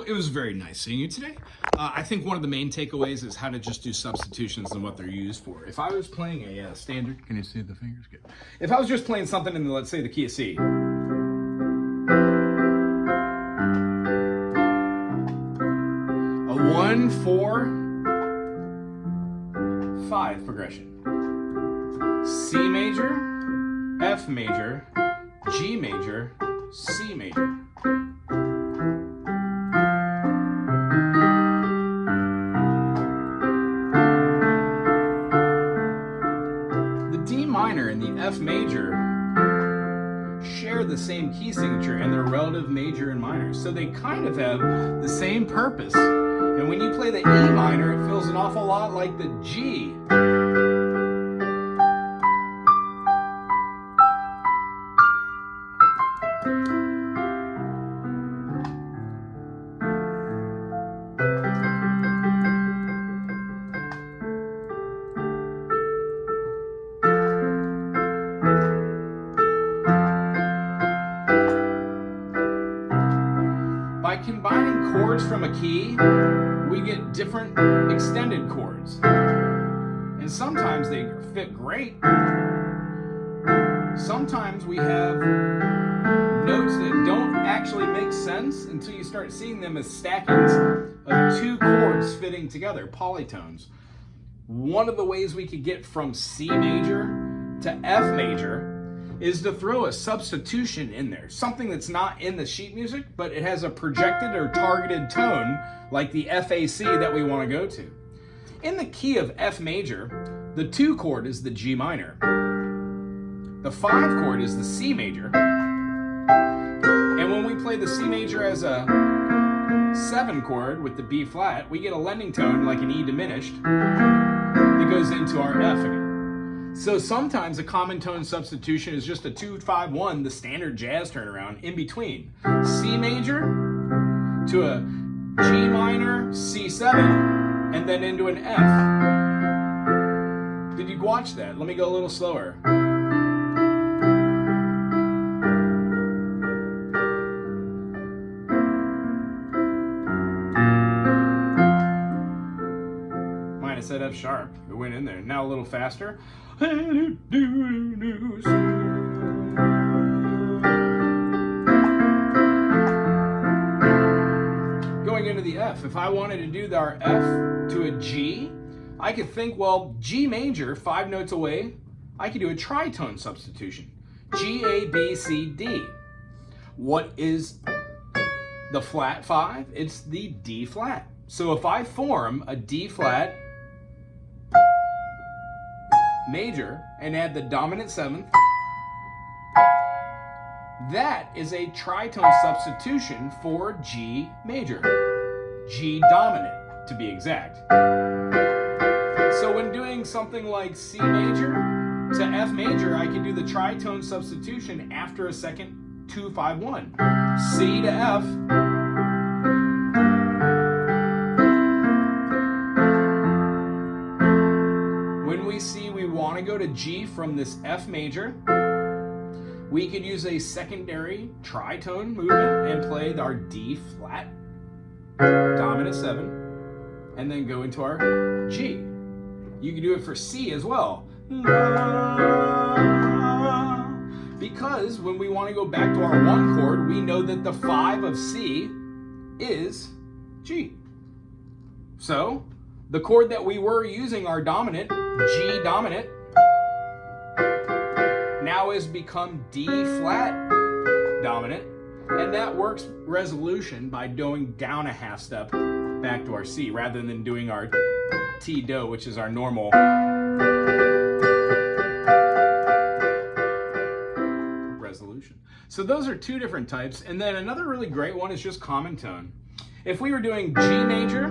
it was very nice seeing you today. I think one of the main takeaways is how to just do substitutions and what they're used for. If I was playing a standard, can you see the fingers? Good. If I was just playing something in, let's say, the key of C. A 1, 4, 5 progression. C major, F major, G major, C major. The D minor and the F major share the same key signature and their relative major and minor, so they kind of have the same purpose. And when you play the E minor, it feels an awful lot like the G. By combining chords from a key, we get different extended chords. And sometimes they fit great. Sometimes we have notes that don't actually make sense until you start seeing them as stackings of two chords fitting together, polytones. One of the ways we could get from C major to F major is to throw a substitution in there. Something that's not in the sheet music, but it has a projected or targeted tone like the FAC that we want to go to. In the key of F major, the 2 chord is the G minor. The 5 chord is the C major. And when we play the C major as a 7 chord with the B flat, we get a lending tone like an E diminished that goes into our F again. So sometimes a common tone substitution is just a 2-5-1, the standard jazz turnaround in between C major to a G minor, C7, and then into an F. Did you watch that? Let me go a little slower. Mine, I said F sharp. It went in there. Now a little faster. Going into the F, if I wanted to do our F to a G, I could think, well, G major, 5 notes away, I could do a tritone substitution. G, A, B, C, D. What is the flat 5? It's the D flat. So if I form a D flat major and add the dominant 7th, that is a tritone substitution for G major. G dominant, to be exact. So when doing something like C major to F major, I can do the tritone substitution after a second 2-5-1. C to F. When we see we want to go to G from this F major, we could use a secondary tritone movement and play our D flat, dominant 7, and then go into our G. You can do it for C as well. Because when we want to go back to our 1 chord, we know that the 5 of C is G. So the chord that we were using, our dominant, G dominant, now has become D flat dominant, and that works resolution by going down a half step back to our C rather than doing our T do, which is our normal resolution. So those are 2 different types. And then another really great one is just common tone. If we were doing G major, A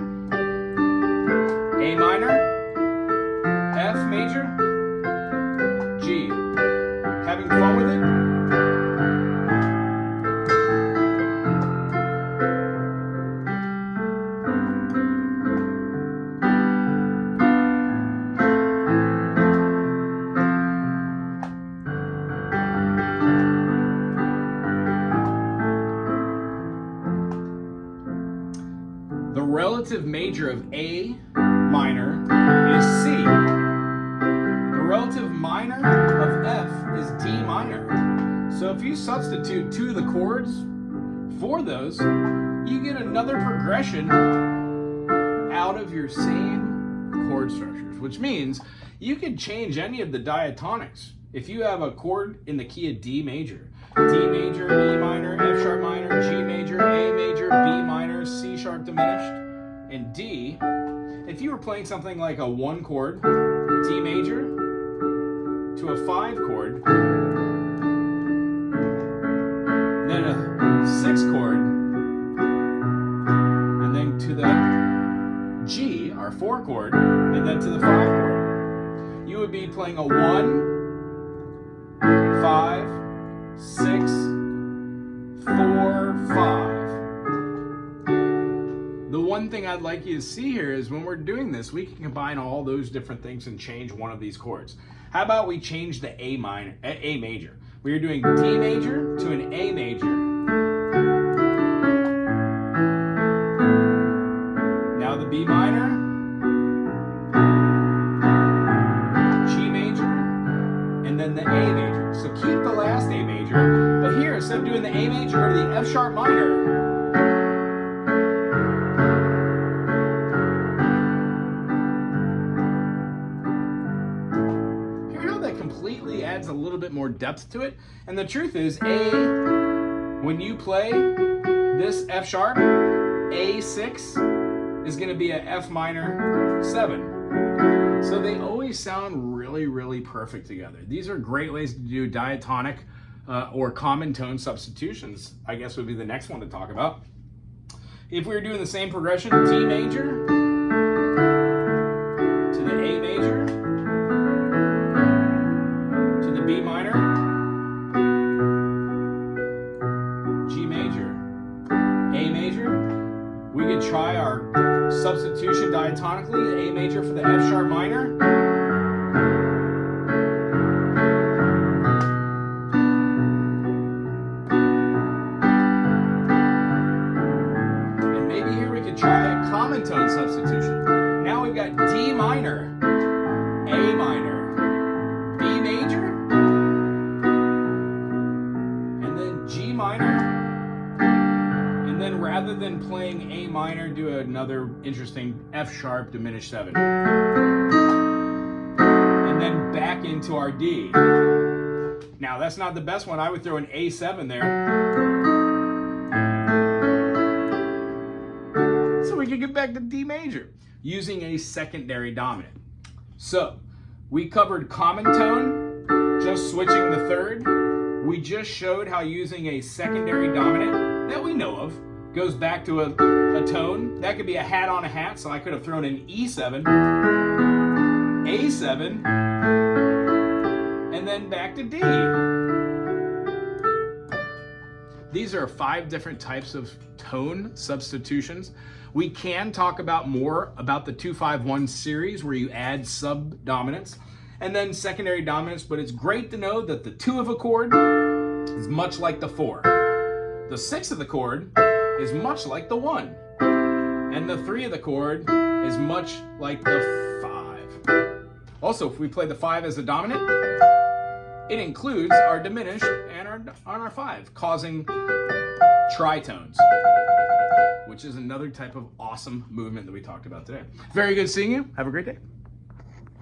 minor, F major, G. Having fun with it? The relative major of A minor is C. The relative minor of F is D minor. So if you substitute two of the chords for those, you get another progression out of your same chord structures, which means you can change any of the diatonics. If you have a chord in the key of D major, D major, E minor, F sharp minor, G major, A major, B minor, C sharp diminished, and D, if you were playing something like a 1 chord, D major, to a 5 chord, then a 6 chord, and then to the G, our 4 chord, and then to the 5 chord, you would be playing a 1, 5, 6, 4, 5. The one thing I'd like you to see here is when we're doing this, we can combine all those different things and change one of these chords. How about we change the A major? We are doing D major to an A major. Now the B minor, G major, and then the A major. So keep the last A major, but here instead of doing the A major, go to the F sharp minor. Completely adds a little bit more depth to it. And the truth is, when you play this F sharp, A6 is going to be a F minor 7. So they always sound really, really perfect together. These are great ways to do diatonic or common tone substitutions, I guess would be the next one to talk about. If we were doing the same progression, D major to the A major, B minor, G major, A major. We could try our substitution diatonically, the A major for the F sharp minor. And maybe here we could try a common tone substitution. Now we've got D minor, A minor, B major, G minor, and then rather than playing A minor, do another interesting F sharp diminished 7. And then back into our D. Now that's not the best one. I would throw an A7 there. So we can get back to D major using a secondary dominant. So we covered common tone, just switching the third. We just showed how using a secondary dominant that we know of goes back to a tone. That could be a hat on a hat, so I could have thrown an E7, A7, and then back to D. These are 5 different types of tone substitutions. We can talk about more about the 2-5-1 series where you add subdominants and then secondary dominants, but it's great to know that the 2 of a chord is much like the 4. The 6 of the chord is much like the 1. And the 3 of the chord is much like the 5. Also, if we play the 5 as a dominant, it includes our diminished and our 5, causing tritones, which is another type of awesome movement that we talked about today. Very good seeing you. Have a great day.